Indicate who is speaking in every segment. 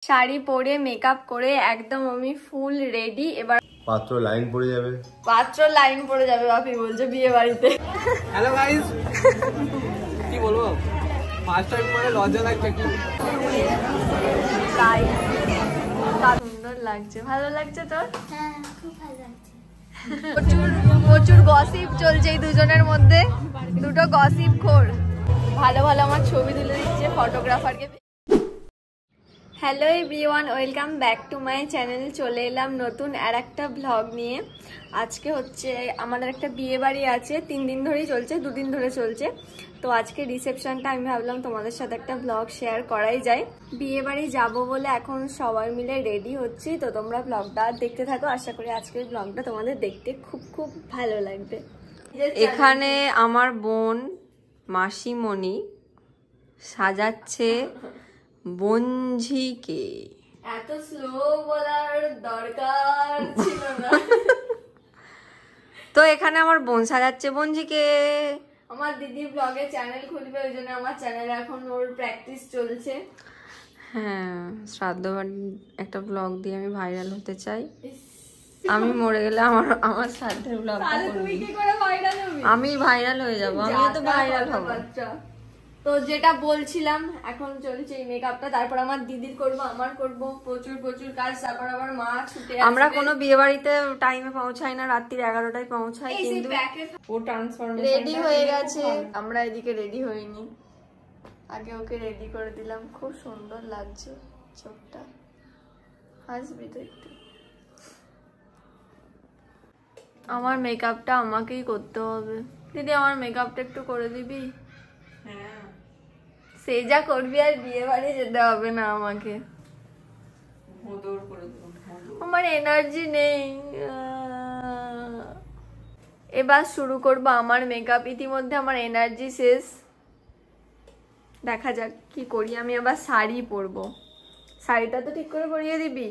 Speaker 1: শাড়ি পরে মেকআপ করে একদম আমি ফুল রেডি। এবার
Speaker 2: পাত্র লাইন পড়ে যাবে,
Speaker 1: বাপি বলছে বিয়ে বাড়িতে।
Speaker 3: হ্যালো গাইস, কি বলবো, ফার্স্ট টাইম মানে লজ্জা লাগছে কি।
Speaker 1: সুন্দর লাগছে, ভালো লাগছে তোর?
Speaker 4: হ্যাঁ, খুব ভালো লাগছে।
Speaker 1: প্রচুর গসিপ চলছে এই দুজনের মধ্যে, দুটো গসিপ খোর। ভালো ভালো আমার ছবি তুলে দিচ্ছে ফটোগ্রাফারকে। Hello everyone, welcome back to my channel. চলে এলাম নতুন আর একটা ব্লগ নিয়ে। আজকে হচ্ছে আমাদের একটা বিয়ে বাড়ি আছে, 3 দিন ধরেই চলছে, 2 দিন ধরে চলছে। তো আজকে রিসেপশনটা আমি ভাবলাম তোমাদের সাথে একটা ব্লগ শেয়ার করাই যায়। বিয়ে বাড়ি যাবো বলে এখন সবাই মিলে রেডি হচ্ছি, তো তোমরা ব্লগটা দেখতে থাকো। আশা করি আজকের ব্লগটা তোমাদের দেখতে খুব খুব ভালো লাগবে। এখানে আমার বোন মাসিমণি সাজাচ্ছে বঞ্ঝিকে। এত স্লো বলার দরকার ছিল না। তো এখানে আমার বোন সাজাচ্ছে বঞ্ঝিকে। আমার দিদি ব্লগে চ্যানেল খুলবে, ওই জন্য আমার চ্যানেলে এখন ওর প্র্যাকটিস চলছে। হ্যাঁ, শ্রাদ্ধ একটা ব্লগ দিয়ে আমি ভাইরাল হতে চাই। আমি মরে গেলে আমার শ্রাদ্ধের ব্লগ আমি ভাইরাল হয়ে যাবো। আমিও তো ভাইরাল হবো। তো যেটা বলছিলাম, এখন চলছে এই মেকআপটা, তারপর আমার দিদির করবো, আমার করবো, প্রচুর কাজ। তারপর আবার মা ছুটে আসবে। আমরা কোনো বিয়ে বাড়িতে টাইমে পৌঁছাই না, রাত্রির 11টায় পৌঁছাই, কিন্তু ও ট্রান্সফরমেশন রেডি হয়ে গেছে। আমরা এদিকে রেডি হইনি, আগে ওকে রেডি করে দিলাম। খুব সুন্দর লাগছে চোখটা, হাসবি তো একটু। আমার মেকআপটা আমাকেই করতে হবে। দিদি আমার মেকআপটা একটু করে দিবি? হ্যাঁ, সে যা করবি, আর বিয়ে বাড়ি যেতে হবে না আমাকে। আমার এনার্জি নেই। এবার শুরু করবো আমার মেকআপ। ইতিমধ্যে আমার এনার্জি শেষ, দেখা যাক কি করি। আমি আবার শাড়ি পরবো। শাড়িটা তো ঠিক করে পরিয়ে দিবি,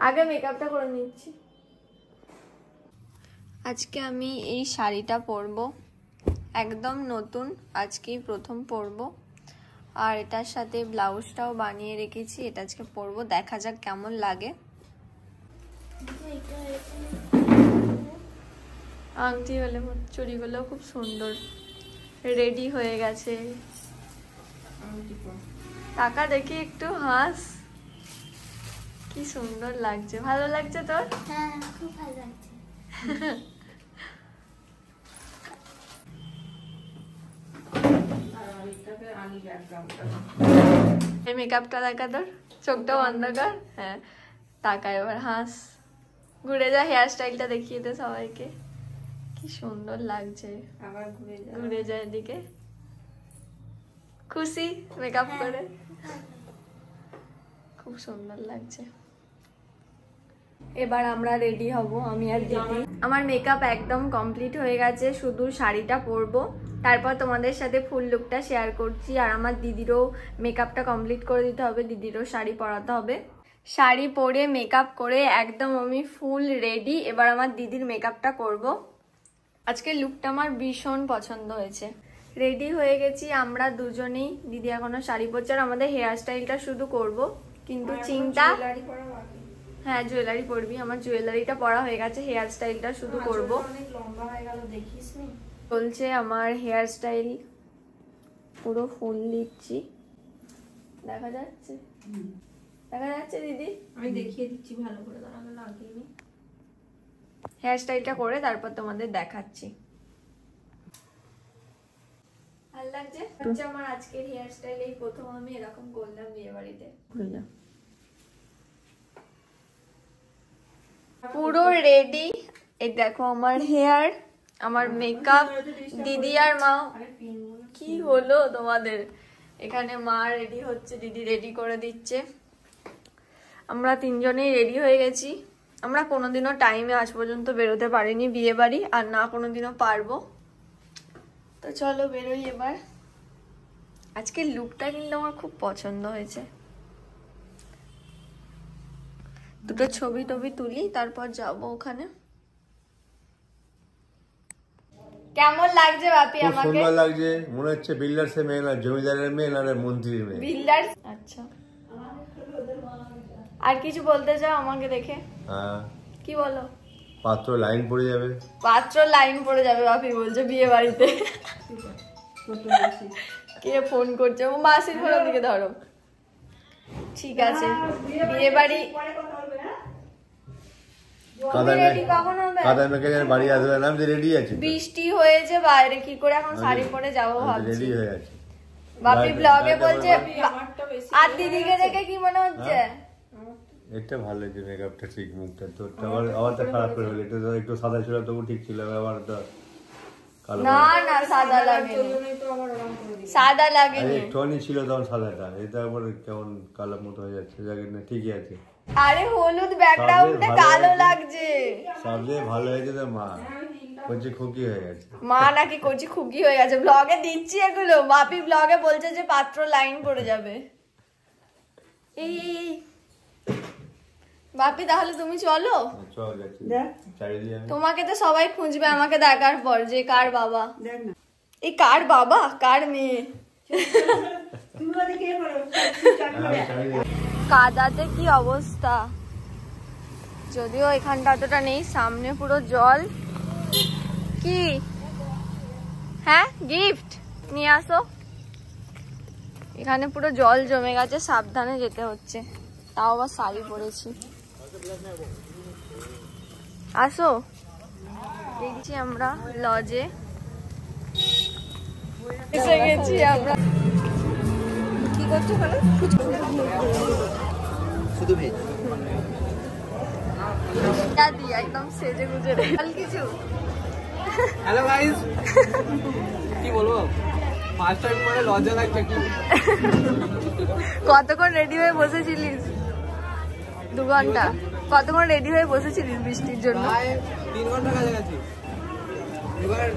Speaker 1: আগে মেকআপটা করে নিচ্ছি। আজকে আমি এই শাড়িটা পরবো, একদম নতুন, আজকেই প্রথম পরবো। আর এটার সাথে ব্লাউজটাও বানিয়ে রেখেছি, এটা আজকে পরবো, দেখা যাক কেমন লাগে। আংটি হলে চুড়িগুলো খুব সুন্দর। রেডি হয়ে গেছে, টাকা দেখি একটু হাস। কি সুন্দর লাগছে, ভালো লাগছে তোর?
Speaker 4: হ্যাঁ, খুব ভালো লাগছে।
Speaker 1: এই মেকআপটা দেখা তোর, চোখটা বন্ধ কর। হ্যাঁ, টাকা এবার হাস, ঘুরে যা, হেয়ার স্টাইলটা দেখিয়ে দে সবাইকে। কি সুন্দর লাগছে, আবার ঘুরে যা এদিকে। খুশি মেকআপ করে? খুব সুন্দর লাগছে। এবার আমরা রেডি হব, আমি আর দিদি। আমার মেকআপ একদম কমপ্লিট হয়ে গেছে, শুধু শাড়িটা পরবো, তারপর তোমাদের সাথে ফুল লুকটা শেয়ার করছি। আর আমার দিদিরও মেকআপটা কমপ্লিট করে দিতে হবে, দিদিরও শাড়ি পরাতে হবে। শাড়ি পরে মেকআপ করে একদম আমি ফুল রেডি। এবার আমার দিদির মেকআপটা করব। আজকের লুকটা আমার ভীষণ পছন্দ হয়েছে। রেডি হয়ে গেছি আমরা দুজনেই, দিদি এখনো শাড়ি পরছে। আর আমাদের হেয়ার স্টাইলটা শুধু করব, কিন্তু চিন্তা, হ্যাঁ জুয়েলারি পরবি। আমার জুয়েলারিটা পরা হয়ে গেছে, হেয়ার স্টাইলটা শুধু করব। চলছে আমার হেয়ার স্টাইল, পুরো ফুল দিচ্ছি। দেখা যাচ্ছে? দেখা যাচ্ছে দিদি?
Speaker 5: আমি দেখিয়ে দিচ্ছি ভালো করে, দাঁড়ানো লাগিয়ে নি।
Speaker 1: হেয়ার স্টাইলটা করে তারপর তোমাদের দেখাচ্ছি। ভালো লাগছে? আমার আজকের হেয়ার স্টাইল এই প্রথম আমি এরকম করলাম বিয়ে বাড়িতে। পুরো রেডি। এই দেখো আমার হেয়ার, আমার মেকআপ। দিদি আর মা, কি হলো তোমাদের? এখানে মা রেডি হচ্ছে, দিদি রেডি করে দিচ্ছে। আমরা 3 জনেই রেডি হয়ে গেছি। আমরা কোনোদিনও টাইমে আজ পর্যন্ত বেরোতে পারিনি বিয়ে বাড়ি, আর না কোনোদিনও পারবো। তো চলো বেরোই এবার। আজকের লুকটা কিন্তু আমার খুব পছন্দ হয়েছে। দুটো ছবি টবি তুলি, তারপর যাবো ওখানে। কেমন লাগছে বাপি আমাকে?
Speaker 2: খুব সুন্দর লাগছে, মনে হচ্ছে বিল্ডার্সের মেয়ে না, জমিদারের মেয়ে না, মন্ত্রীর মেয়ে।
Speaker 1: বিল্ডার্স? আচ্ছা, আর কিছু বলতে চাও আমাকে দেখে?
Speaker 2: হ্যাঁ,
Speaker 1: কি বলো?
Speaker 2: পাত্র লাইন পড়ে যাবে।
Speaker 1: পাত্র লাইন পড়ে যাবে বাপি বলছে বিয়ে বাড়িতে। কে ফোন করছে? ও মাসির ফোনের দিকে ধরো। ঠিক আছে, বিয়ে বাড়ি
Speaker 2: বাড়ি আসবে না, রেডি আছে।
Speaker 1: বৃষ্টি হয়েছে বাইরে, কি করে এখন শাড়ি পরে যাবো ভাবছি।
Speaker 2: রেডি হয়ে আছে।
Speaker 1: বাপি ব্লগে বলছে। আর দিদিকে দেখে কি মনে হচ্ছে?
Speaker 2: এটা ভালো যে মেকআপটা ঠিক, মুখটা তো আবার তো খারাপ করে ফেলে। এটা তো একটু সাদা ছিল তবু ঠিক ছিল, আবার তো কালো।
Speaker 1: না না, সাদা লাগে, সাদা লাগে।
Speaker 2: টনি ছিল তখন সাদাটা, এটা আবার কেমন কালো মতো হয়ে যাচ্ছে। জায়গা না, ঠিকই আছে।
Speaker 1: আরে হলুদ ব্যাকগ্রাউন্ডে কালো লাগছে।
Speaker 2: সবচেয়ে ভালো হয়েছে তো মা কচি খুকি হয়ে গেছে।
Speaker 1: মা নাকি কচি খুকি হয়ে গেছে? ব্লগে দিচ্ছি এগুলো। বাপি ব্লগে বলছে যে পাত্র লাইন পড়ে যাবে। এই বাপি তাহলে তুমি চলো।
Speaker 2: চল যাচ্ছি, চারিদিকে
Speaker 1: তোমাকে তো সবাই খুঁজবে আমাকে দেখার পর যে কার বাবা। এই কার বাবা কার মেয়ে। কাদাতে কি অবস্থা, যদিও এখানটা অতটা নেই, সামনে পুরো জল। কি হ্যাঁ, গিফট নিয়ে আসো। এখানে পুরো জল জমে গেছে, সাবধানে যেতে হচ্ছে। তাও আবার শাড়ি পরেছি। আসো, দেখছি আমরা লজে এসে গেছি। আমরা কি করছো?
Speaker 3: শুধু ভেজ
Speaker 1: দাদি একদম সেজে গুজে কিছু।
Speaker 3: হ্যালো গাইস, কি বলবো, ফার্স্ট টাইম মানে লজ্জা লাগছে একটু।
Speaker 1: কতক্ষণ রেডি হয়ে বসেছিলিস? 2 ঘন্টা। কতক্ষণ রেডি হয়ে বসেছিলিস বৃষ্টির জন্য?
Speaker 3: 3 ঘন্টা কাছাকাছি। এবার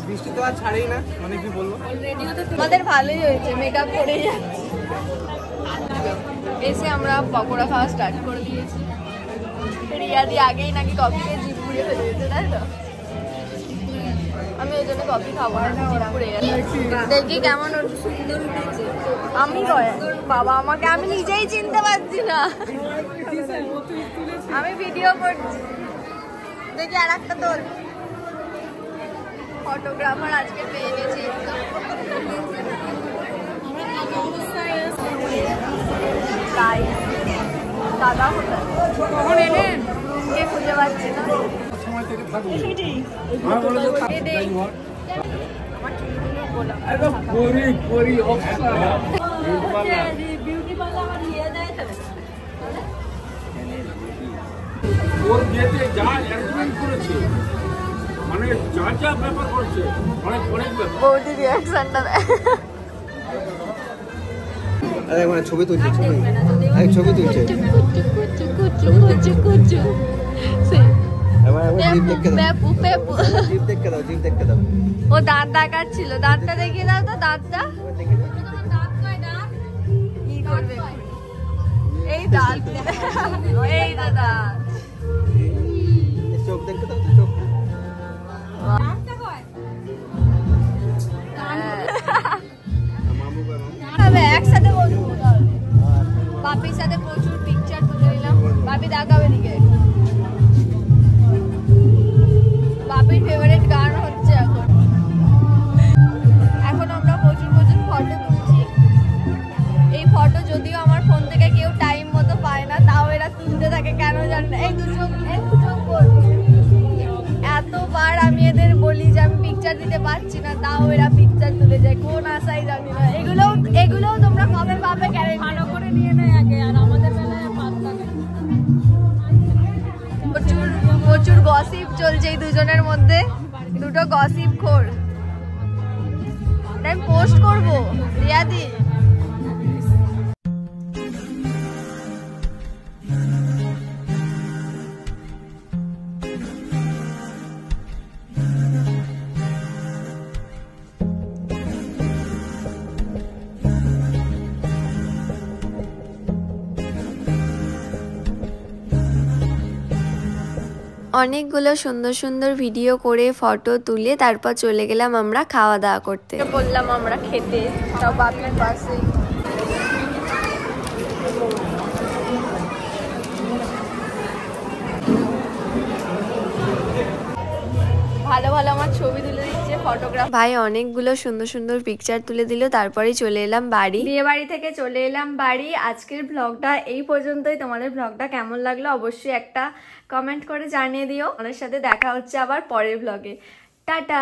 Speaker 3: বৃষ্টি তো আর ছাড়েই না, মানে কি বলবো।
Speaker 1: আমাদের ভালোই হয়েছে, মেকআপ করেই যাচ্ছি। এসে আমরা পকোড়া খাওয়া স্টার্ট করে দিয়েছি। রিয়াদি আগেই নাকি কফিতে জিভ পুড়ে ফেলে দিয়েছে, তাই তো? আমি ওই জন্য কফি খাবো না, জিভ পুড়ে গেছে। দেখি কেমন সুন্দর উঠেছে। আমি বাবা, আমাকে আমি নিজেই চিনতে পারছি না। আমি ভিডিও করছি, দেখি আর একটা তোর। ফটোগ্রাফার আজকে পেয়ে গেছি। দাদা কখন এলেন? কে খুঁজে পাচ্ছি না।
Speaker 6: ওর বিয়েতে যা অ্যারেঞ্জমেন্ট করেছে, মানে যা যা ব্যাপার করছে, অনেক ব্যাপার।
Speaker 1: বৌদি রিয়াকশনটা দেয়।
Speaker 3: আরে মানে ছবি তুলছে, ছবি তুলছে।
Speaker 1: ও দাঁত দেখাচ্ছিল, দাঁতটা দেখিয়ে দাও তো, দাঁতটা। কি করবে? এই দাঁত, এই দাঁত।
Speaker 3: চোখ দেখতে দাও, চোখ।
Speaker 1: একসাথে বসবো, বাপির সাথে প্রচুর পিকচার তুলে নিলাম। বাপি দেখাবে দিকে। বাপির ফেভারিট গান হচ্ছে এখন আমরা প্রচুর ফটো তুলছি। এই ফটো যদিও আমার ফোন থেকে কেউ টাইম মতো পায় না, তাও এরা তুলতে থাকে কেন জানি না। এই দুটো এতবার আমি এদের বলি যে আমি পিকচার দিতে পারছি না, তাও এরা পিকচার তুলে যায়। কোন আশাই জানি না। এগুলোও তোমরা কবে পাবে? ভালো করে নিয়ে নেয় আগে, আর আমাদের বেলায় প্রচুর গসিপ চলছে এই দুজনের মধ্যে। দুটো গসিপ খোর। আমি পোস্ট করবো রিয়াদি। অনেকগুলো সুন্দর সুন্দর ভিডিও করে ফটো তুলে তারপর চলে গেলাম আমরা খাওয়া দাওয়া করতে। বললাম আমরা খেতে, তাও বাপির পাশে। ভালো ভালো আমার ছবি তুলে দিচ্ছে ফটোগ্রাফ। ভাই অনেকগুলো সুন্দর সুন্দর পিকচার তুলে দিল, তারপরেই চলে এলাম বাড়ি। বিয়ে বাড়ি থেকে চলে এলাম বাড়ি। আজকের ব্লগটা এই পর্যন্তই। তোমাদের ব্লগটা কেমন লাগলো অবশ্যই একটা কমেন্ট করে জানিয়ে দিও। আমাদের সাথে দেখা হচ্ছে আবার পরের ব্লগে। টাটা।